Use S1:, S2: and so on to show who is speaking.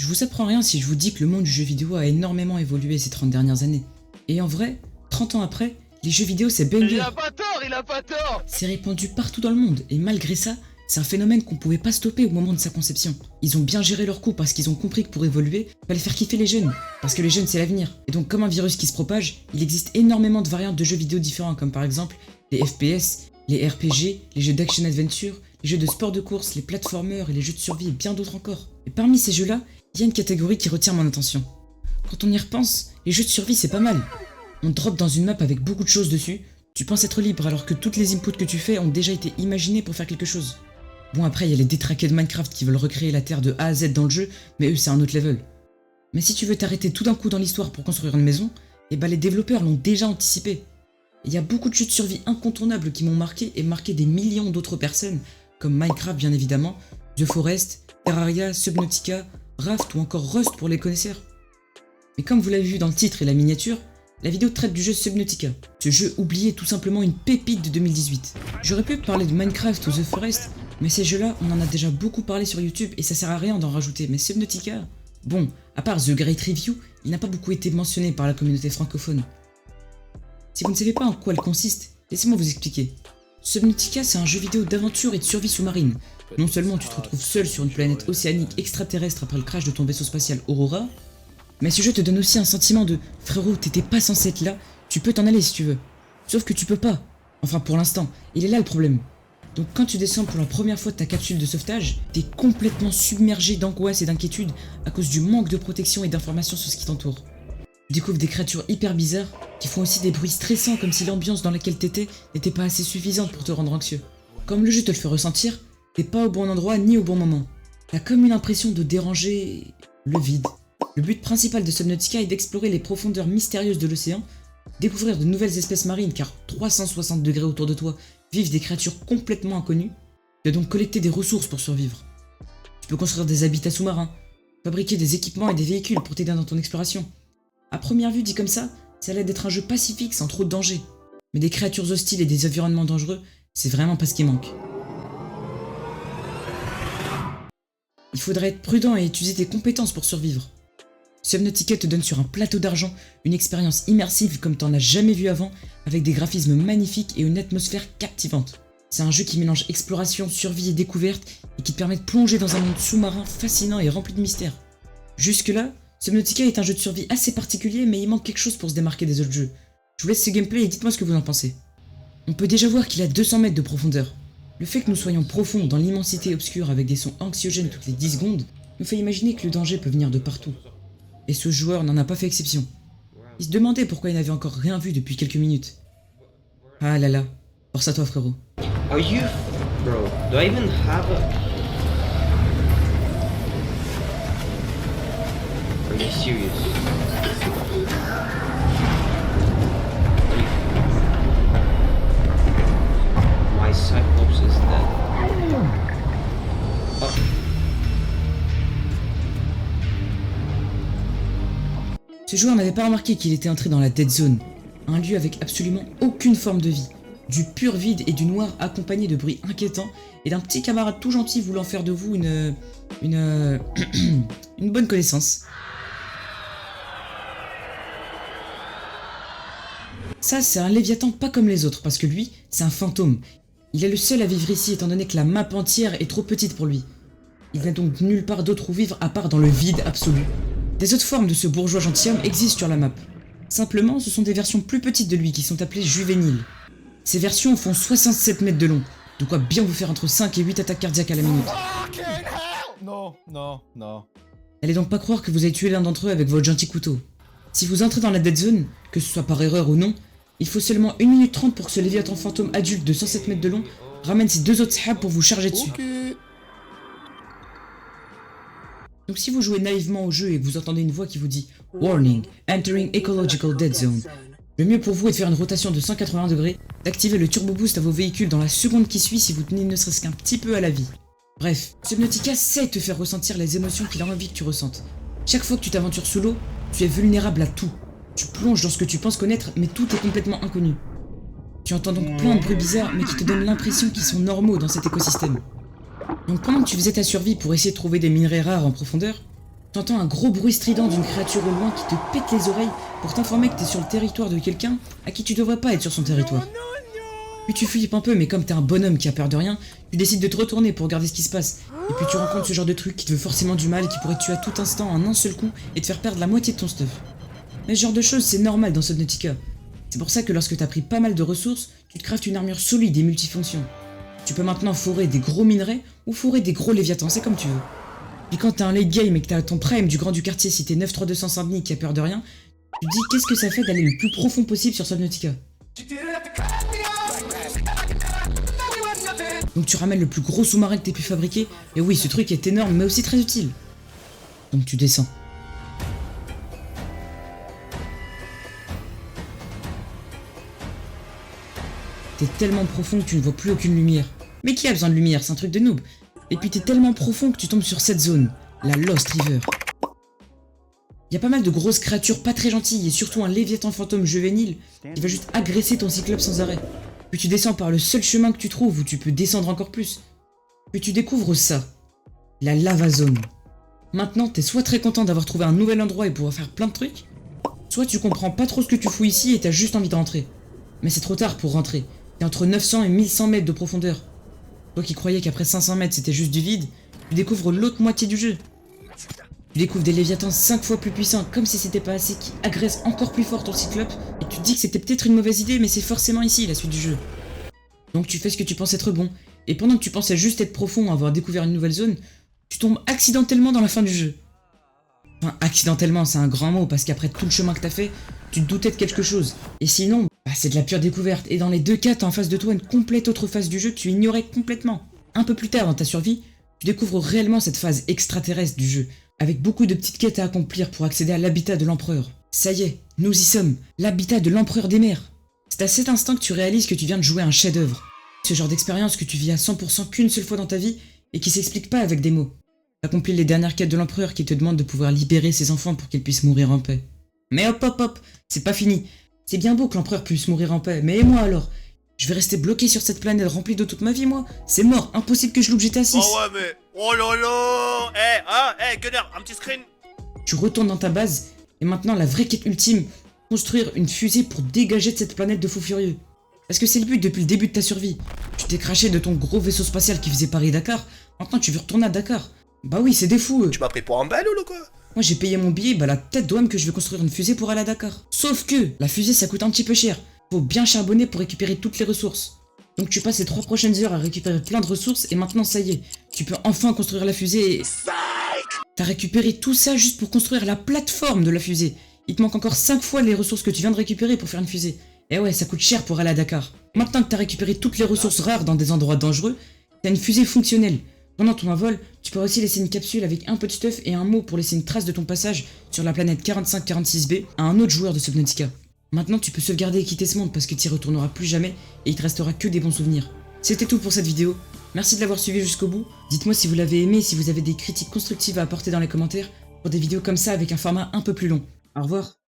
S1: vous apprends rien si je vous dis que le monde du jeu vidéo a énormément évolué ces 30 dernières années. Et en vrai, 30 ans après, les jeux vidéo c'est banger.
S2: Il a pas tort.
S1: C'est répandu partout dans le monde, et malgré ça, c'est un phénomène qu'on pouvait pas stopper au moment de sa conception. Ils ont bien géré leur coup parce qu'ils ont compris que pour évoluer, fallait faire kiffer les jeunes. Parce que les jeunes c'est l'avenir. Et donc comme un virus qui se propage, il existe énormément de variantes de jeux vidéo différents comme par exemple les FPS, les RPG, les jeux d'action-adventure, les jeux de sport de course, les platformers et les jeux de survie et bien d'autres encore. Et parmi ces jeux-là, il y a une catégorie qui retient mon attention. Quand on y repense, les jeux de survie c'est pas mal. On drop dans une map avec beaucoup de choses dessus, tu penses être libre alors que toutes les inputs que tu fais ont déjà été imaginées pour faire quelque chose. Bon après il y a les détraqués de Minecraft qui veulent recréer la terre de A à Z dans le jeu, mais eux c'est un autre level. Mais si tu veux t'arrêter tout d'un coup dans l'histoire pour construire une maison, et bah les développeurs l'ont déjà anticipé. Il y a beaucoup de jeux de survie incontournables qui m'ont marqué et marqué des millions d'autres personnes, comme Minecraft bien évidemment, The Forest, Terraria, Subnautica, Raft ou encore Rust pour les connaisseurs. Mais comme vous l'avez vu dans le titre et la miniature, la vidéo traite du jeu Subnautica. Ce jeu oublié est tout simplement une pépite de 2018. J'aurais pu parler de Minecraft ou The Forest, mais ces jeux-là, on en a déjà beaucoup parlé sur YouTube et ça sert à rien d'en rajouter, mais Subnautica... Bon, à part The Great Review, il n'a pas beaucoup été mentionné par la communauté francophone. Si vous ne savez pas en quoi elle consiste, laissez-moi vous expliquer. Subnautica, c'est un jeu vidéo d'aventure et de survie sous-marine. Non seulement tu te retrouves seul sur une planète océanique extraterrestre après le crash de ton vaisseau spatial Aurora, mais ce jeu te donne aussi un sentiment de « Frérot, t'étais pas censé être là, tu peux t'en aller si tu veux. » Sauf que tu peux pas. Enfin pour l'instant, il est là le problème. Donc quand tu descends pour la première fois de ta capsule de sauvetage, t'es complètement submergé d'angoisse et d'inquiétude à cause du manque de protection et d'informations sur ce qui t'entoure. Tu découvres des créatures hyper bizarres qui font aussi des bruits stressants comme si l'ambiance dans laquelle t'étais n'était pas assez suffisante pour te rendre anxieux. Comme le jeu te le fait ressentir, t'es pas au bon endroit ni au bon moment. T'as comme une impression de déranger le vide. Le but principal de Subnautica est d'explorer les profondeurs mystérieuses de l'océan, découvrir de nouvelles espèces marines car 360 degrés autour de toi vivent des créatures complètement inconnues. Tu dois donc collecter des ressources pour survivre. Tu peux construire des habitats sous-marins, fabriquer des équipements et des véhicules pour t'aider dans ton exploration. À première vue dit comme ça a l'air d'être un jeu pacifique sans trop de danger. Mais des créatures hostiles et des environnements dangereux, c'est vraiment pas ce qui manque. Il faudrait être prudent et utiliser tes compétences pour survivre. Subnautica te donne sur un plateau d'argent une expérience immersive comme t'en as jamais vu avant, avec des graphismes magnifiques et une atmosphère captivante. C'est un jeu qui mélange exploration, survie et découverte, et qui te permet de plonger dans un monde sous-marin fascinant et rempli de mystères. Jusque-là, Subnautica est un jeu de survie assez particulier, mais il manque quelque chose pour se démarquer des autres jeux. Je vous laisse ce gameplay et dites-moi ce que vous en pensez. On peut déjà voir qu'il a 200 mètres de profondeur. Le fait que nous soyons profonds dans l'immensité obscure avec des sons anxiogènes toutes les 10 secondes, nous fait imaginer que le danger peut venir de partout. Et ce joueur n'en a pas fait exception. Il se demandait pourquoi il n'avait encore rien vu depuis quelques minutes. Ah là là, force à toi frérot.
S3: Are you... Bro, do I even have a... Are you serious? My Cyclops is dead. Oh.
S1: Ce joueur n'avait pas remarqué qu'il était entré dans la Dead Zone, un lieu avec absolument aucune forme de vie, du pur vide et du noir accompagné de bruits inquiétants et d'un petit camarade tout gentil voulant faire de vous une bonne connaissance. Ça, c'est un Léviathan pas comme les autres, parce que lui, c'est un fantôme. Il est le seul à vivre ici étant donné que la map entière est trop petite pour lui. Il n'a donc nulle part d'autre où vivre à part dans le vide absolu. Des autres formes de ce bourgeois gentilhomme existent sur la map. Simplement, ce sont des versions plus petites de lui qui sont appelées juvéniles. Ces versions font 67 mètres de long, de quoi bien vous faire entre 5 et 8 attaques cardiaques à la minute.
S2: Non.
S1: N'allez donc pas croire que vous avez tué l'un d'entre eux avec votre gentil couteau. Si vous entrez dans la Dead Zone, que ce soit par erreur ou non, il faut seulement 1 minute 30 pour que ce Léviathan fantôme adulte de 107 mètres de long ramène ses 2 autres sahabs pour vous charger dessus.
S2: Okay.
S1: Donc si vous jouez naïvement au jeu et que vous entendez une voix qui vous dit « Warning, entering ecological dead zone », le mieux pour vous est de faire une rotation de 180 degrés, d'activer le turbo boost à vos véhicules dans la seconde qui suit si vous tenez ne serait-ce qu'un petit peu à la vie. Bref, Subnautica sait te faire ressentir les émotions qu'il a envie que tu ressentes. Chaque fois que tu t'aventures sous l'eau, tu es vulnérable à tout. Tu plonges dans ce que tu penses connaître, mais tout est complètement inconnu. Tu entends donc plein de bruits bizarres, mais qui te donnent l'impression qu'ils sont normaux dans cet écosystème. Donc pendant que tu faisais ta survie pour essayer de trouver des minerais rares en profondeur, T'entends un gros bruit strident d'une créature au loin qui te pète les oreilles pour t'informer que t'es sur le territoire de quelqu'un à qui tu devrais pas être sur son territoire. Puis tu flippes un peu, mais comme t'es un bonhomme qui a peur de rien, tu décides de te retourner pour regarder ce qui se passe. Et puis tu rencontres ce genre de truc qui te veut forcément du mal et qui pourrait te tuer à tout instant en un seul coup et te faire perdre la moitié de ton stuff. Mais ce genre de choses, c'est normal dans Subnautica. C'est pour ça que lorsque t'as pris pas mal de ressources, tu te craftes une armure solide et multifonction. Tu peux maintenant fourrer des gros minerais ou fourrer des gros léviathans, c'est comme tu veux. Puis quand t'as un late game et que t'as ton prime du grand du quartier si t'es 93200 Saint-Denis qui a peur de rien, tu te dis qu'est-ce que ça fait d'aller le plus profond possible sur Subnautica. Donc tu ramènes le plus gros sous-marin que t'aies pu fabriquer, et oui, ce truc est énorme mais aussi très utile. Donc tu descends. T'es tellement profond que tu ne vois plus aucune lumière. Mais qui a besoin de lumière, c'est un truc de noob. Et puis t'es tellement profond que tu tombes sur cette zone, la Lost River. Y a pas mal de grosses créatures pas très gentilles et surtout un léviathan fantôme juvénile qui va juste agresser ton cyclope sans arrêt. Puis tu descends par le seul chemin que tu trouves où tu peux descendre encore plus. Puis tu découvres ça, la lava zone. Maintenant t'es soit très content d'avoir trouvé un nouvel endroit et pouvoir faire plein de trucs, soit tu comprends pas trop ce que tu fous ici et t'as juste envie de rentrer. Mais c'est trop tard pour rentrer, t'es entre 900 et 1100 mètres de profondeur. Toi qui croyais qu'après 500 mètres c'était juste du vide, tu découvres l'autre moitié du jeu. Tu découvres des léviathans 5 fois plus puissants, comme si c'était pas assez, qui agressent encore plus fort ton cyclope, et tu te dis que c'était peut-être une mauvaise idée, mais c'est forcément ici la suite du jeu. Donc tu fais ce que tu penses être bon, et pendant que tu pensais juste être profond, avoir découvert une nouvelle zone, tu tombes accidentellement dans la fin du jeu. Enfin, accidentellement, c'est un grand mot, parce qu'après tout le chemin que t'as fait, tu te doutais de quelque chose. Et sinon, bah, c'est de la pure découverte, et dans les deux cas, t'as en face de toi une complète autre phase du jeu que tu ignorais complètement. Un peu plus tard dans ta survie, tu découvres réellement cette phase extraterrestre du jeu, avec beaucoup de petites quêtes à accomplir pour accéder à l'habitat de l'empereur. Ça y est, nous y sommes, l'habitat de l'empereur des mers. C'est à cet instant que tu réalises que tu viens de jouer un chef-d'œuvre. Ce genre d'expérience que tu vis à 100% qu'une seule fois dans ta vie et qui s'explique pas avec des mots. T'accomplis les dernières quêtes de l'empereur qui te demandent de pouvoir libérer ses enfants pour qu'ils puissent mourir en paix. Mais hop hop hop, c'est pas fini. C'est bien beau que l'empereur puisse mourir en paix, mais et moi alors? Je vais rester bloqué sur cette planète remplie d'eau toute ma vie, moi? C'est mort, impossible que je loupe GTA 6.
S2: Oh ouais, mais... Oh lolo. Gunner, un petit screen.
S1: Tu retournes dans ta base, et maintenant la vraie quête ultime, construire une fusée pour dégager de cette planète de fous furieux. Parce que c'est le but depuis le début de ta survie. Tu t'es craché de ton gros vaisseau spatial qui faisait Paris-Dakar, maintenant tu veux retourner à Dakar. Bah oui, c'est des fous eux.
S2: Tu m'as pris pour un baloul ou quoi?
S1: Moi j'ai payé mon billet, bah la tête d'OM que je vais construire une fusée pour aller à Dakar. Sauf que, la fusée ça coûte un petit peu cher. Faut bien charbonner pour récupérer toutes les ressources. Donc tu passes les 3 prochaines heures à récupérer plein de ressources et maintenant ça y est, tu peux enfin construire la fusée et... T'as récupéré tout ça juste pour construire la plateforme de la fusée. Il te manque encore 5 fois les ressources que tu viens de récupérer pour faire une fusée. Et ouais, ça coûte cher pour aller à Dakar. Maintenant que t'as récupéré toutes les ressources rares dans des endroits dangereux, t'as une fusée fonctionnelle. Pendant ton envol, tu peux aussi laisser une capsule avec un peu de stuff et un mot pour laisser une trace de ton passage sur la planète 4546B à un autre joueur de Subnautica. Maintenant tu peux sauvegarder et quitter ce monde parce que t'y retourneras plus jamais et il te restera que des bons souvenirs. C'était tout pour cette vidéo, merci de l'avoir suivi jusqu'au bout, dites-moi si vous l'avez aimé et si vous avez des critiques constructives à apporter dans les commentaires pour des vidéos comme ça avec un format un peu plus long. Au revoir.